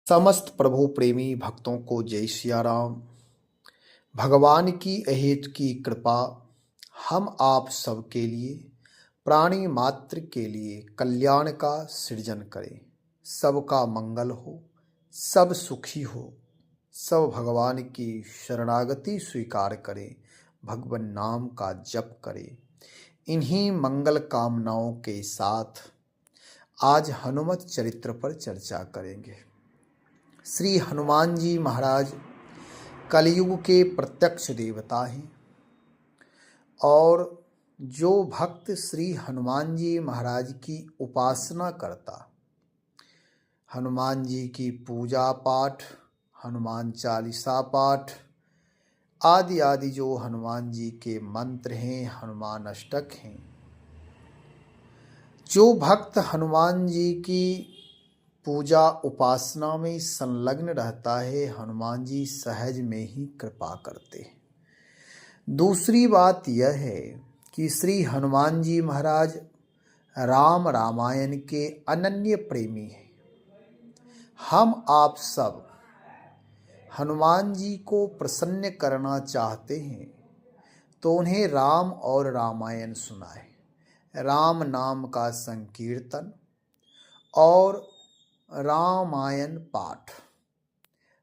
समस्त प्रभु प्रेमी भक्तों को जय सिया राम। भगवान की अहेत की कृपा हम आप सबके लिए, प्राणी मात्र के लिए कल्याण का सृजन करें। सबका मंगल हो, सब सुखी हो, सब भगवान की शरणागति स्वीकार करें, भगवान नाम का जप करें। इन्हीं मंगल कामनाओं के साथ आज हनुमत चरित्र पर चर्चा करेंगे। श्री हनुमान जी महाराज कलयुग के प्रत्यक्ष देवता हैं और जो भक्त श्री हनुमान जी महाराज की उपासना करता, हनुमान जी की पूजा पाठ, हनुमान चालीसा पाठ आदि आदि जो हनुमान जी के मंत्र हैं, हनुमान अष्टक हैं, जो भक्त हनुमान जी की पूजा उपासना में संलग्न रहता है, हनुमान जी सहज में ही कृपा करते हैं। दूसरी बात यह है कि श्री हनुमान जी महाराज राम रामायण के अनन्य प्रेमी हैं। हम आप सब हनुमान जी को प्रसन्न करना चाहते हैं तो उन्हें राम और रामायण सुनाएं। राम नाम का संकीर्तन और रामायण पाठ,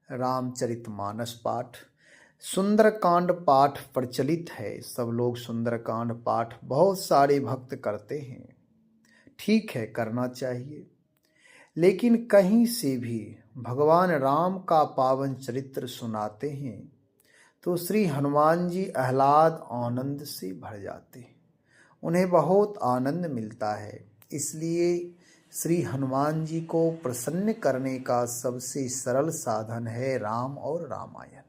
रामचरितमानस पाठ, सुंदरकांड पाठ प्रचलित है। सब लोग सुंदरकांड पाठ बहुत सारे भक्त करते हैं, ठीक है, करना चाहिए। लेकिन कहीं से भी भगवान राम का पावन चरित्र सुनाते हैं तो श्री हनुमान जी आह्लाद आनंद से भर जाते हैं, उन्हें बहुत आनंद मिलता है। इसलिए श्री हनुमान जी को प्रसन्न करने का सबसे सरल साधन है राम और रामायण।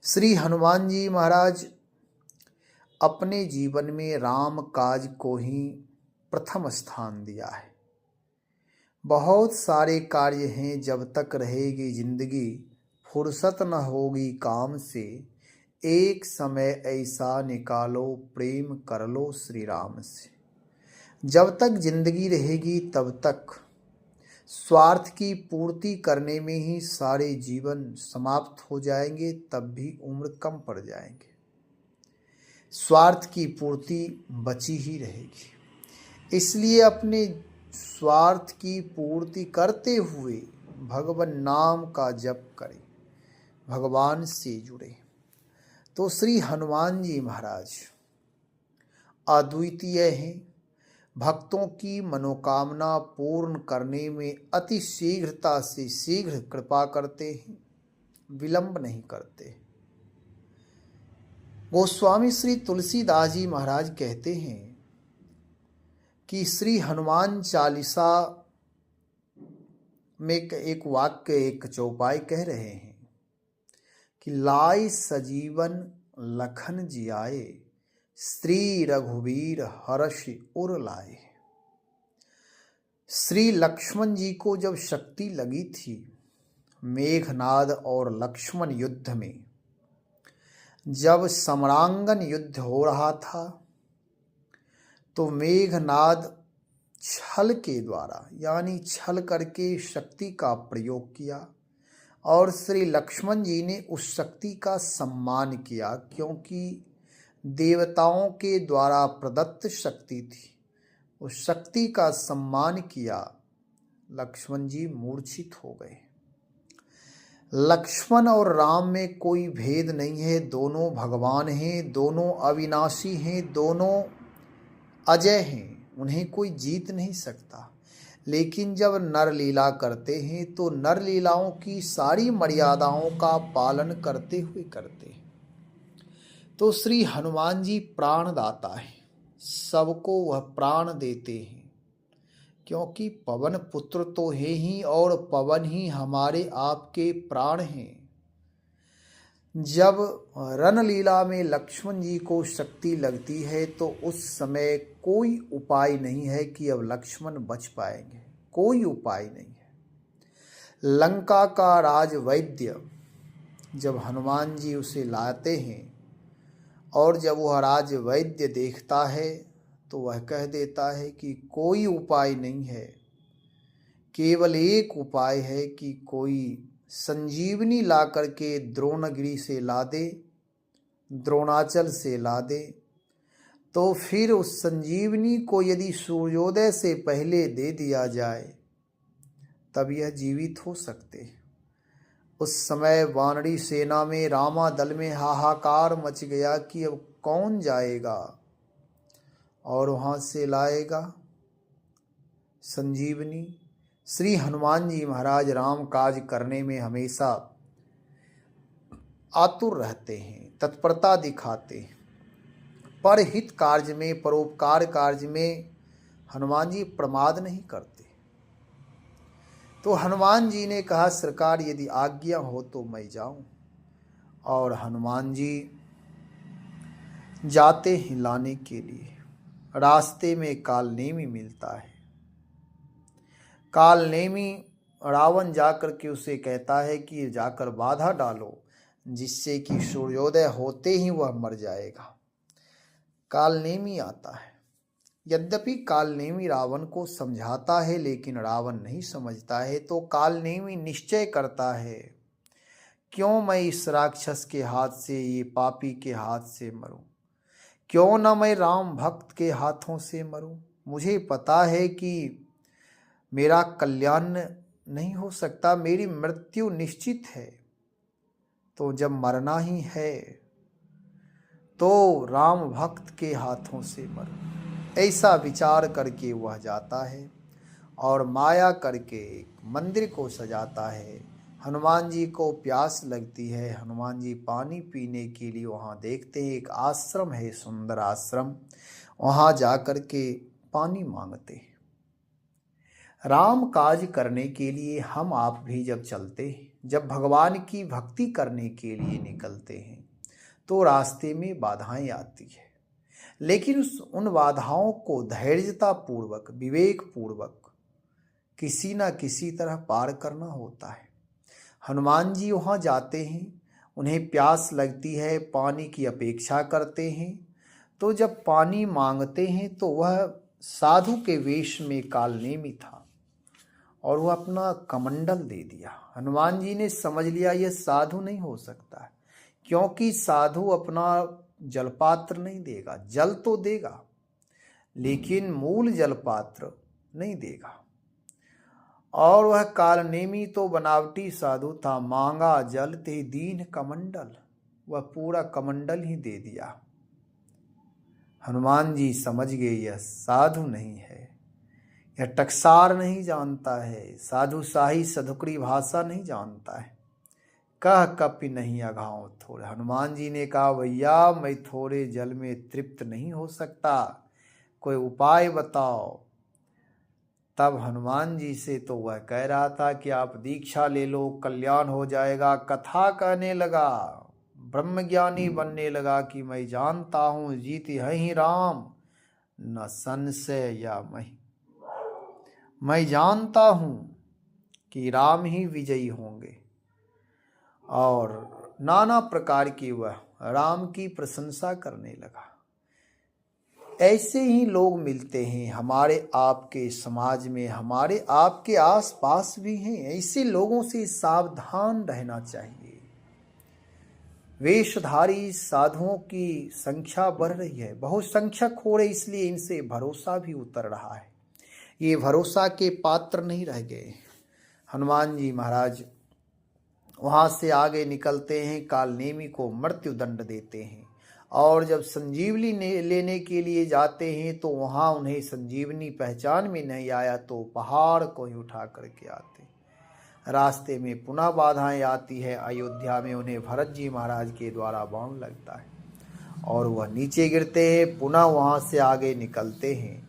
श्री हनुमान जी महाराज अपने जीवन में राम काज को ही प्रथम स्थान दिया है। बहुत सारे कार्य हैं, जब तक रहेगी जिंदगी फुर्सत न होगी काम से, एक समय ऐसा निकालो प्रेम कर लो श्री राम से। जब तक जिंदगी रहेगी तब तक स्वार्थ की पूर्ति करने में ही सारे जीवन समाप्त हो जाएंगे, तब भी उम्र कम पड़ जाएंगे। स्वार्थ की पूर्ति बची ही रहेगी। इसलिए अपने स्वार्थ की पूर्ति करते हुए भगवान नाम का जप करें, भगवान से जुड़े। तो श्री हनुमान जी महाराज अद्वितीय हैं, भक्तों की मनोकामना पूर्ण करने में अति शीघ्रता से शीघ्र कृपा करते हैं, विलंब नहीं करते। गोस्वामी श्री तुलसीदास जी महाराज कहते हैं कि श्री हनुमान चालीसा में एक वाक्य, एक चौपाई कह रहे हैं कि लाए सजीवन लखन जियाए, श्री रघुवीर हर्ष उर लाए। श्री लक्ष्मण जी को जब शक्ति लगी थी मेघनाद और लक्ष्मण युद्ध में, जब समरांगन युद्ध हो रहा था तो मेघनाद छल के द्वारा यानी छल करके शक्ति का प्रयोग किया और श्री लक्ष्मण जी ने उस शक्ति का सम्मान किया, क्योंकि देवताओं के द्वारा प्रदत्त शक्ति थी। उस शक्ति का सम्मान किया, लक्ष्मण जी मूर्छित हो गए। लक्ष्मण और राम में कोई भेद नहीं है, दोनों भगवान हैं, दोनों अविनाशी हैं, दोनों अजय हैं, उन्हें कोई जीत नहीं सकता। लेकिन जब नर लीला करते हैं तो नर लीलाओं की सारी मर्यादाओं का पालन करते हुए करते हैं। तो श्री हनुमान जी प्राणदाता है, सबको वह प्राण देते हैं, क्योंकि पवन पुत्र तो है ही और पवन ही हमारे आपके प्राण हैं। जब रणलीला में लक्ष्मण जी को शक्ति लगती है तो उस समय कोई उपाय नहीं है कि अब लक्ष्मण बच पाएंगे, कोई उपाय नहीं है। लंका का राजवैद्य जब हनुमान जी उसे लाते हैं और जब वह राजवैद्य देखता है तो वह कह देता है कि कोई उपाय नहीं है, केवल एक उपाय है कि कोई संजीवनी ला करके द्रोणगिरी से ला दे, द्रोणाचल से ला दे, तो फिर उस संजीवनी को यदि सूर्योदय से पहले दे दिया जाए तब यह जीवित हो सकते। उस समय वानरी सेना में, रामा दल में हाहाकार मच गया कि अब कौन जाएगा और वहाँ से लाएगा संजीवनी। श्री हनुमान जी महाराज राम काज करने में हमेशा आतुर रहते हैं, तत्परता दिखाते हैं। परहित कार्य में, परोपकार कार्य में हनुमान जी प्रमाद नहीं करते। तो हनुमान जी ने कहा, सरकार यदि आज्ञा हो तो मैं जाऊं। और हनुमान जी जाते हैं लाने के लिए। रास्ते में कालनेमी मिलता है। कालनेमी रावण जाकर के उसे कहता है कि जाकर बाधा डालो जिससे कि सूर्योदय होते ही वह मर जाएगा। कालनेमी आता है। यद्यपि कालनेमी रावण को समझाता है लेकिन रावण नहीं समझता है। तो कालनेमी निश्चय करता है, क्यों मैं इस राक्षस के हाथ से, ये पापी के हाथ से मरूं? क्यों न मैं राम भक्त के हाथों से मरूं? मुझे पता है कि मेरा कल्याण नहीं हो सकता, मेरी मृत्यु निश्चित है। तो जब मरना ही है तो राम भक्त के हाथों से मरूं। ऐसा विचार करके वह जाता है और माया करके एक मंदिर को सजाता है। हनुमान जी को प्यास लगती है। हनुमान जी पानी पीने के लिए वहाँ देखते हैं एक आश्रम है, सुंदर आश्रम। वहाँ जा कर के पानी मांगते हैं। राम काज करने के लिए हम आप भी जब चलते हैं, जब भगवान की भक्ति करने के लिए निकलते हैं तो रास्ते में बाधाएं आती है, लेकिन उन बाधाओं को धैर्यता पूर्वक, विवेक पूर्वक किसी न किसी तरह पार करना होता है। हनुमान जी वहाँ जाते हैं, उन्हें प्यास लगती है, पानी की अपेक्षा करते हैं। तो जब पानी मांगते हैं तो वह साधु के वेश में कालनेमी था और वह अपना कमंडल दे दिया। हनुमान जी ने समझ लिया यह साधु नहीं हो सकता, क्योंकि साधु अपना जलपात्र नहीं देगा, जल तो देगा लेकिन मूल जलपात्र नहीं देगा। और वह कालनेमी तो बनावटी साधु था, मांगा जल ते दीन कमंडल, वह पूरा कमंडल ही दे दिया। हनुमान जी समझ गए यह साधु नहीं है, यह टकसार नहीं जानता है, साधु शाही सधुकड़ी भाषा नहीं जानता है। कह कपि नहीं अघाओ थोड़े। हनुमान जी ने कहा, भैया मैं थोड़े जल में तृप्त नहीं हो सकता, कोई उपाय बताओ। तब हनुमान जी से तो वह कह रहा था कि आप दीक्षा ले लो, कल्याण हो जाएगा। कथा कहने लगा, ब्रह्मज्ञानी बनने लगा कि मैं जानता हूँ जीत है ही राम, न संशय या मैं जानता हूँ कि राम ही विजयी होंगे। और नाना प्रकार की वह राम की प्रशंसा करने लगा। ऐसे ही लोग मिलते हैं हमारे आपके समाज में, हमारे आपके आसपास भी हैं। ऐसे लोगों से सावधान रहना चाहिए। वेशधारी साधुओं की संख्या बढ़ रही है, बहुसंख्यक हो रहे, इसलिए इनसे भरोसा भी उतर रहा है। ये भरोसा के पात्र नहीं रह गए। हनुमान जी महाराज वहाँ से आगे निकलते हैं, कालनेमी को मृत्यु दंड देते हैं। और जब संजीवनी लेने के लिए जाते हैं तो वहाँ उन्हें संजीवनी पहचान में नहीं आया तो पहाड़ को ही उठा करके आते। रास्ते में पुनः बाधाएं आती है। अयोध्या में उन्हें भरत जी महाराज के द्वारा बाण लगता है और वह नीचे गिरते हैं। पुनः वहाँ से आगे निकलते हैं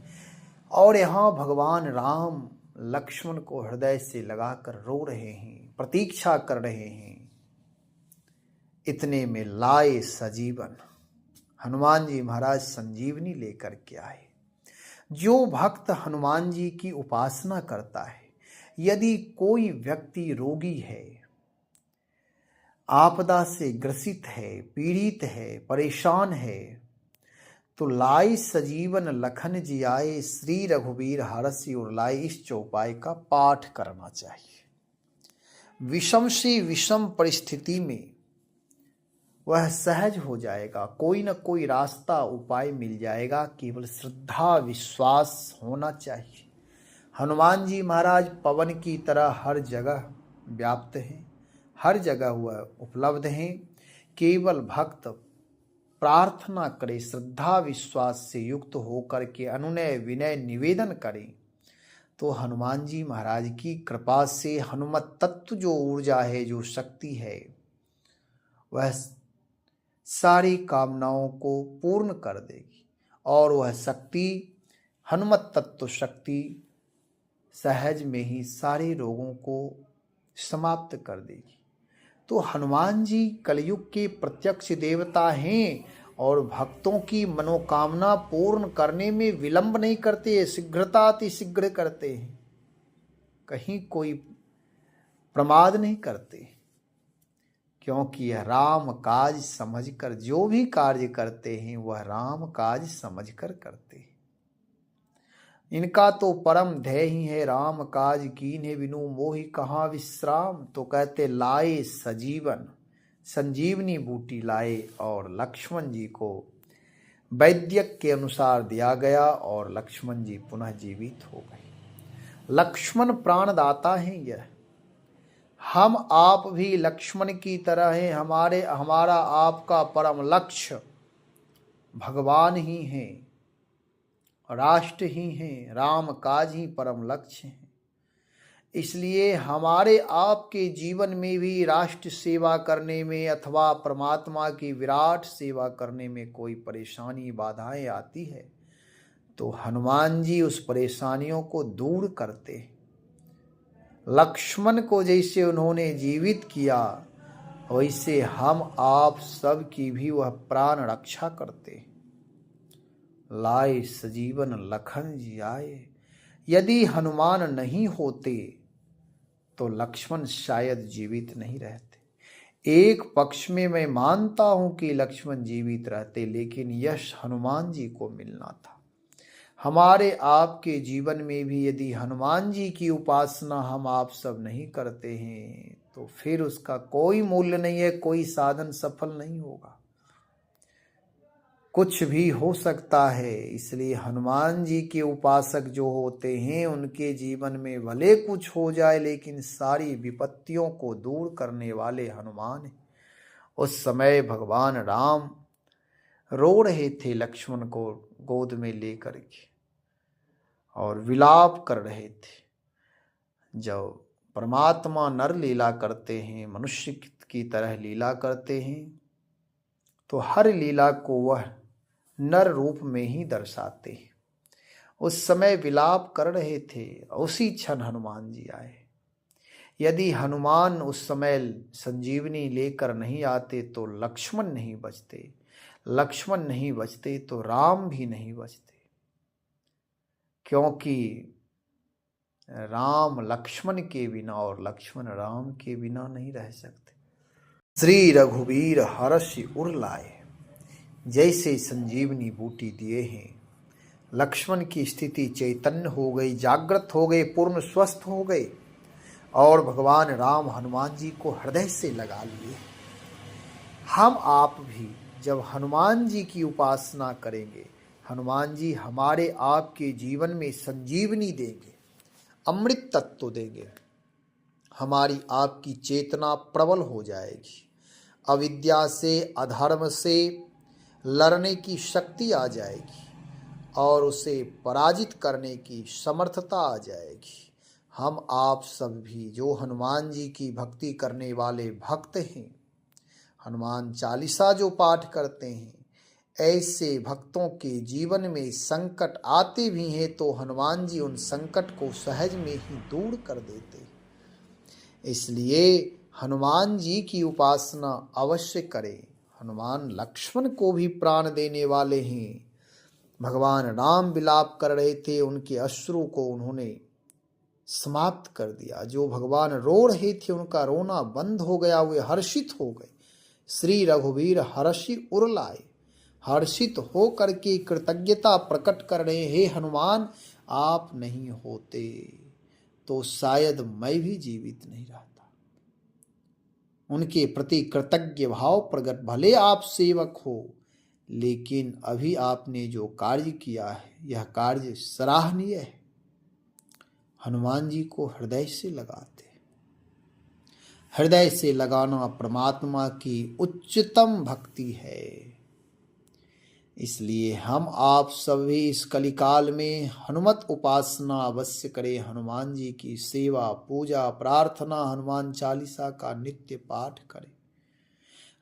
और यहाँ भगवान राम लक्ष्मण को हृदय से लगाकर रो रहे हैं, प्रतीक्षा कर रहे हैं। इतने में लाए सजीवन, हनुमान जी महाराज संजीवनी लेकर के आए। जो भक्त हनुमान जी की उपासना करता है, यदि कोई व्यक्ति रोगी है, आपदा से ग्रसित है, पीड़ित है, परेशान है, तो लाई सजीवन लखन जियाए, श्री रघुबीर हरषि उर लाए, इस चौपाई का पाठ करना चाहिए। विषम से विषम परिस्थिति में वह सहज हो जाएगा, कोई न कोई रास्ता उपाय मिल जाएगा। केवल श्रद्धा विश्वास होना चाहिए। हनुमान जी महाराज पवन की तरह हर जगह व्याप्त हैं, हर जगह वह उपलब्ध हैं। केवल भक्त प्रार्थना करे, श्रद्धा विश्वास से युक्त होकर के अनुनय विनय निवेदन करें, तो हनुमान जी महाराज की कृपा से हनुमत तत्व जो ऊर्जा है, जो शक्ति है, वह सारी कामनाओं को पूर्ण कर देगी। और वह शक्ति, हनुमत तत्व शक्ति सहज में ही सारे रोगों को समाप्त कर देगी। तो हनुमान जी कलयुग के प्रत्यक्ष देवता हैं और भक्तों की मनोकामना पूर्ण करने में विलंब नहीं करते, शीघ्रता अति शीघ्र करते हैं, कहीं कोई प्रमाद नहीं करते। क्योंकि यह राम काज समझकर, जो भी कार्य करते हैं वह राम काज समझकर करते हैं। इनका तो परम ध्येय ही है राम काज कीन्हे बिनु मोहि कहाँ विश्राम। तो कहते लाए सजीवन, संजीवनी बूटी लाए, और लक्ष्मण जी को वैद्यक के अनुसार दिया गया और लक्ष्मण जी पुनः जीवित हो गए। लक्ष्मण प्राणदाता हैं। यह हम आप भी लक्ष्मण की तरह हैं। हमारा आपका परम लक्ष्य भगवान ही हैं, राष्ट्र ही हैं, राम काज ही परम लक्ष्य है। इसलिए हमारे आपके जीवन में भी राष्ट्र सेवा करने में अथवा परमात्मा की विराट सेवा करने में कोई परेशानी बाधाएं आती है, तो हनुमान जी उस परेशानियों को दूर करते हैं। लक्ष्मण को जैसे उन्होंने जीवित किया, वैसे हम आप सब की भी वह प्राण रक्षा करते। लाए सजीवन लखन जी आए। यदि हनुमान नहीं होते तो लक्ष्मण शायद जीवित नहीं रहते। एक पक्ष में मैं मानता हूं कि लक्ष्मण जीवित रहते, लेकिन यश हनुमान जी को मिलना था। हमारे आपके जीवन में भी यदि हनुमान जी की उपासना हम आप सब नहीं करते हैं, तो फिर उसका कोई मूल्य नहीं है, कोई साधन सफल नहीं होगा, कुछ भी हो सकता है। इसलिए हनुमान जी के उपासक जो होते हैं, उनके जीवन में भले कुछ हो जाए, लेकिन सारी विपत्तियों को दूर करने वाले हनुमान हैं। उस समय भगवान राम रो रहे थे लक्ष्मण को गोद में लेकर के और विलाप कर रहे थे। जब परमात्मा नर लीला करते हैं, मनुष्य की तरह लीला करते हैं, तो हर लीला को वह नर रूप में ही दर्शाते हैं। उस समय विलाप कर रहे थे, उसी क्षण हनुमान जी आए। यदि हनुमान उस समय संजीवनी लेकर नहीं आते तो लक्ष्मण नहीं बचते, लक्ष्मण नहीं बचते तो राम भी नहीं बचते, क्योंकि राम लक्ष्मण के बिना और लक्ष्मण राम के बिना नहीं रह सकते। श्री रघुबीर हरषि उर लाए, जैसे संजीवनी बूटी दिए हैं। लक्ष्मण की स्थिति चैतन्य हो गई, जागृत हो गए, पूर्ण स्वस्थ हो गए और भगवान राम हनुमान जी को हृदय से लगा लिए। हम आप भी जब हनुमान जी की उपासना करेंगे, हनुमान जी हमारे आपके जीवन में संजीवनी देंगे, अमृत तत्व देंगे। हमारी आपकी चेतना प्रबल हो जाएगी, अविद्या से, अधर्म से लड़ने की शक्ति आ जाएगी और उसे पराजित करने की समर्थता आ जाएगी। हम आप सब भी जो हनुमान जी की भक्ति करने वाले भक्त हैं, हनुमान चालीसा जो पाठ करते हैं, ऐसे भक्तों के जीवन में संकट आते भी हैं तो हनुमान जी उन संकट को सहज में ही दूर कर देते। इसलिए हनुमान जी की उपासना अवश्य करें। हनुमान लक्ष्मण को भी प्राण देने वाले हैं। भगवान राम विलाप कर रहे थे, उनके अश्रु को उन्होंने समाप्त कर दिया। जो भगवान रो रहे थे उनका रोना बंद हो गया, वे हर्षित हो गए। श्री रघुबीर हरषि उर लाए। हर्षित हो करके कृतज्ञता प्रकट कर रहे, हे हनुमान आप नहीं होते तो शायद मैं भी जीवित नहीं रहता। उनके प्रति कृतज्ञ भाव प्रकट, भले आप सेवक हो लेकिन अभी आपने जो कार्य किया है यह कार्य सराहनीय है। हनुमान जी को हृदय से लगाते। हृदय से लगाना परमात्मा की उच्चतम भक्ति है। इसलिए हम आप सभी इस कलिकाल में हनुमत उपासना अवश्य करें। हनुमान जी की सेवा पूजा प्रार्थना हनुमान चालीसा का नित्य पाठ करें।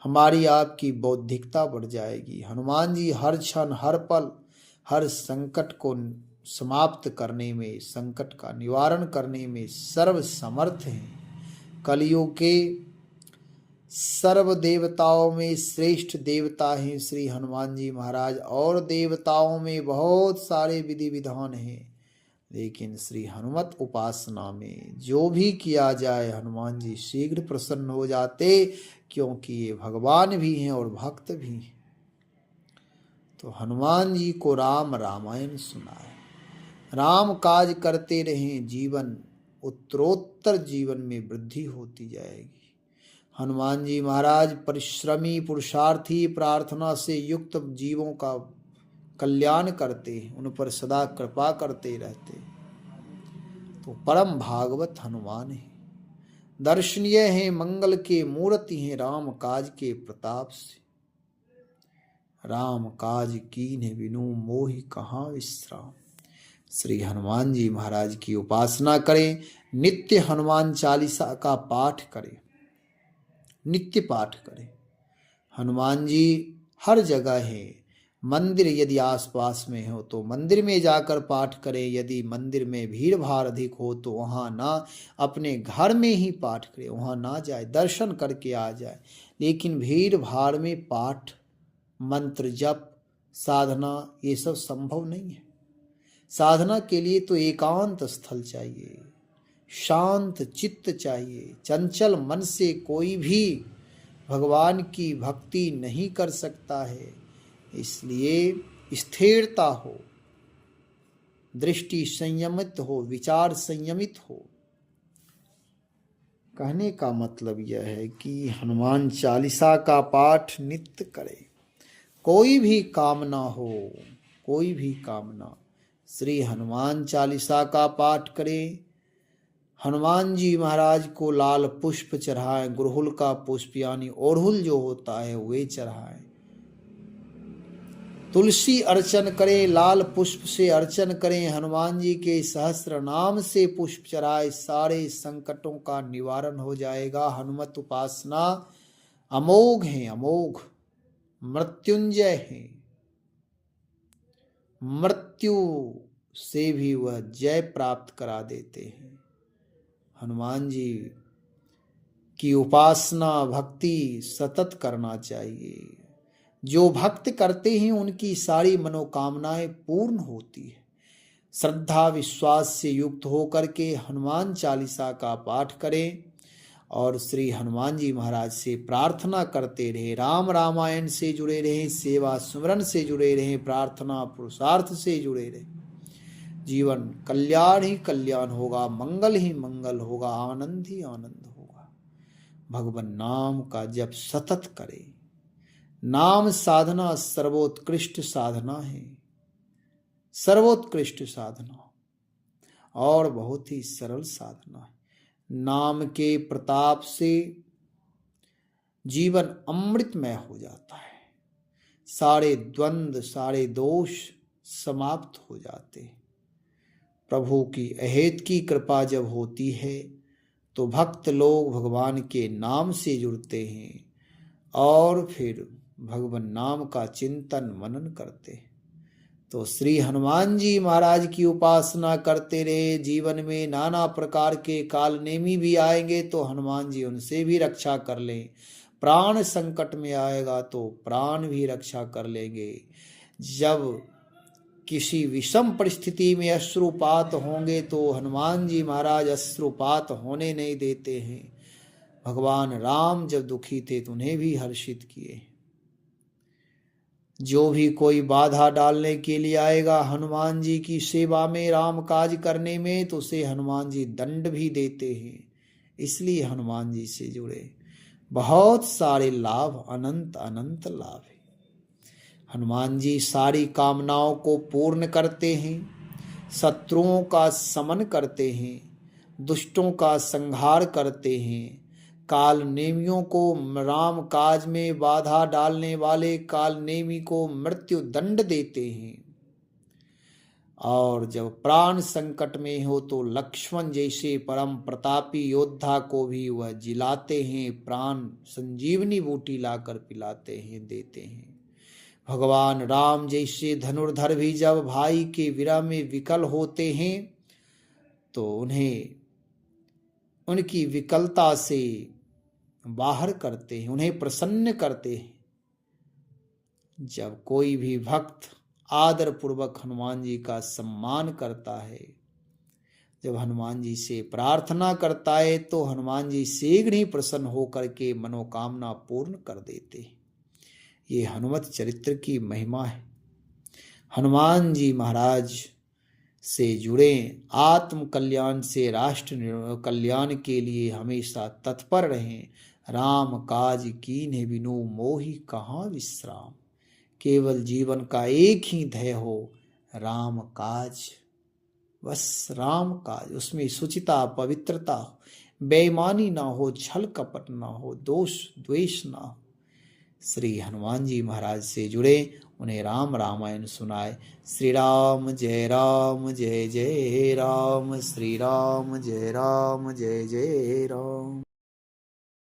हमारी आपकी बौद्धिकता बढ़ जाएगी। हनुमान जी हर क्षण हर पल हर संकट को समाप्त करने में, संकट का निवारण करने में सर्व समर्थ हैं। कलियुग के सर्व देवताओं में श्रेष्ठ देवता हैं श्री हनुमान जी महाराज। और देवताओं में बहुत सारे विधि विधान हैं, लेकिन श्री हनुमत उपासना में जो भी किया जाए हनुमान जी शीघ्र प्रसन्न हो जाते, क्योंकि ये भगवान भी हैं और भक्त भी हैं। तो हनुमान जी को राम रामायण सुनाए, राम काज करते रहें, जीवन उत्तरोत्तर जीवन में वृद्धि होती जाएगी। हनुमान जी महाराज परिश्रमी पुरुषार्थी प्रार्थना से युक्त जीवों का कल्याण करते, उन पर सदा कृपा करते रहते। तो परम भागवत हनुमान है, दर्शनीय हैं, मंगल के मूर्ति हैं, राम काज के प्रताप से। राम काज कीन्ह बिनु मोहि कहाँ विश्राम। श्री हनुमान जी महाराज की उपासना करें, नित्य हनुमान चालीसा का पाठ करें, नित्य पाठ करें। हनुमान जी हर जगह है। मंदिर यदि आसपास में हो तो मंदिर में जाकर पाठ करें, यदि मंदिर में भीड़ भाड़ अधिक हो तो वहाँ ना, अपने घर में ही पाठ करें, वहाँ ना जाए, दर्शन करके आ जाए। लेकिन भीड़ भाड़ में पाठ मंत्र जप साधना ये सब संभव नहीं है। साधना के लिए तो एकांत स्थल चाहिए, शांत चित्त चाहिए। चंचल मन से कोई भी भगवान की भक्ति नहीं कर सकता है। इसलिए स्थिरता हो, दृष्टि संयमित हो, विचार संयमित हो। कहने का मतलब यह है कि हनुमान चालीसा का पाठ नित्य करें। कोई भी कामना हो, कोई भी कामना, श्री हनुमान चालीसा का पाठ करें। हनुमान जी महाराज को लाल पुष्प चढ़ाएं, गुड़हुल का पुष्प यानी ओढ़हुल जो होता है वे चढ़ाएं। तुलसी अर्चन करें, लाल पुष्प से अर्चन करें, हनुमान जी के सहस्त्र नाम से पुष्प चढ़ाए, सारे संकटों का निवारण हो जाएगा। हनुमत उपासना अमोघ है, अमोघ मृत्युंजय है। मृत्यु से भी वह जय प्राप्त करा देते हैं। हनुमान जी की उपासना भक्ति सतत करना चाहिए। जो भक्त करते हैं उनकी सारी मनोकामनाएं पूर्ण होती है। श्रद्धा विश्वास से युक्त होकर के हनुमान चालीसा का पाठ करें और श्री हनुमान जी महाराज से प्रार्थना करते रहे। राम रामायण से जुड़े रहें, सेवा सुमरन से जुड़े रहें, प्रार्थना पुरुषार्थ से जुड़े रहें। जीवन कल्याण ही कल्याण होगा, मंगल ही मंगल होगा, आनंद ही आनंद होगा। भगवान नाम का जप सतत करें। नाम साधना सर्वोत्कृष्ट साधना है, सर्वोत्कृष्ट साधना और बहुत ही सरल साधना है। नाम के प्रताप से जीवन अमृतमय हो जाता है। सारे द्वंद्व सारे दोष समाप्त हो जाते हैं। प्रभु की अहेत की कृपा जब होती है तो भक्त लोग भगवान के नाम से जुड़ते हैं और फिर भगवान नाम का चिंतन मनन करते हैं। तो श्री हनुमान जी महाराज की उपासना करते रहे। जीवन में नाना प्रकार के काल नेमी भी आएंगे तो हनुमान जी उनसे भी रक्षा कर लें। प्राण संकट में आएगा तो प्राण भी रक्षा कर लेंगे। जब किसी विषम परिस्थिति में अश्रुपात होंगे तो हनुमान जी महाराज अश्रुपात होने नहीं देते हैं। भगवान राम जब दुखी थे तो उन्हें भी हर्षित किए। जो भी कोई बाधा डालने के लिए आएगा हनुमान जी की सेवा में, राम काज करने में, तो उसे हनुमान जी दंड भी देते हैं। इसलिए हनुमान जी से जुड़े बहुत सारे लाभ, अनंत अनंत लाभ है। हनुमान जी सारी कामनाओं को पूर्ण करते हैं, शत्रुओं का समन करते हैं, दुष्टों का संहार करते हैं, काल नेमियों को, राम काज में बाधा डालने वाले काल नेमी को मृत्यु दंड देते हैं। और जब प्राण संकट में हो तो लक्ष्मण जैसे परम प्रतापी योद्धा को भी वह जिलाते हैं, प्राण संजीवनी बूटी लाकर पिलाते हैं, देते हैं। भगवान राम जैसे धनुर्धर भी जब भाई के विरह में विकल होते हैं तो उन्हें उनकी विकलता से बाहर करते हैं, उन्हें प्रसन्न करते हैं। जब कोई भी भक्त आदर पूर्वक हनुमान जी का सम्मान करता है, जब हनुमान जी से प्रार्थना करता है, तो हनुमान जी शीघ्र ही प्रसन्न होकर के मनोकामना पूर्ण कर देते हैं। ये हनुमत चरित्र की महिमा है। हनुमान जी महाराज से जुड़े, आत्म कल्याण से राष्ट्र कल्याण के लिए हमेशा तत्पर रहें। राम काज कीन्हे बिनु मोहि कहाँ विश्राम। केवल जीवन का एक ही ध्येय हो, राम काज, बस राम काज। उसमें शुचिता, पवित्रता हो, बेईमानी ना हो, छल कपट ना हो, दोष द्वेष ना हो। श्री हनुमान जी महाराज से जुड़े, उन्हें राम रामायण सुनाए। श्री राम जय जय जय राम, श्री राम जय जय राम।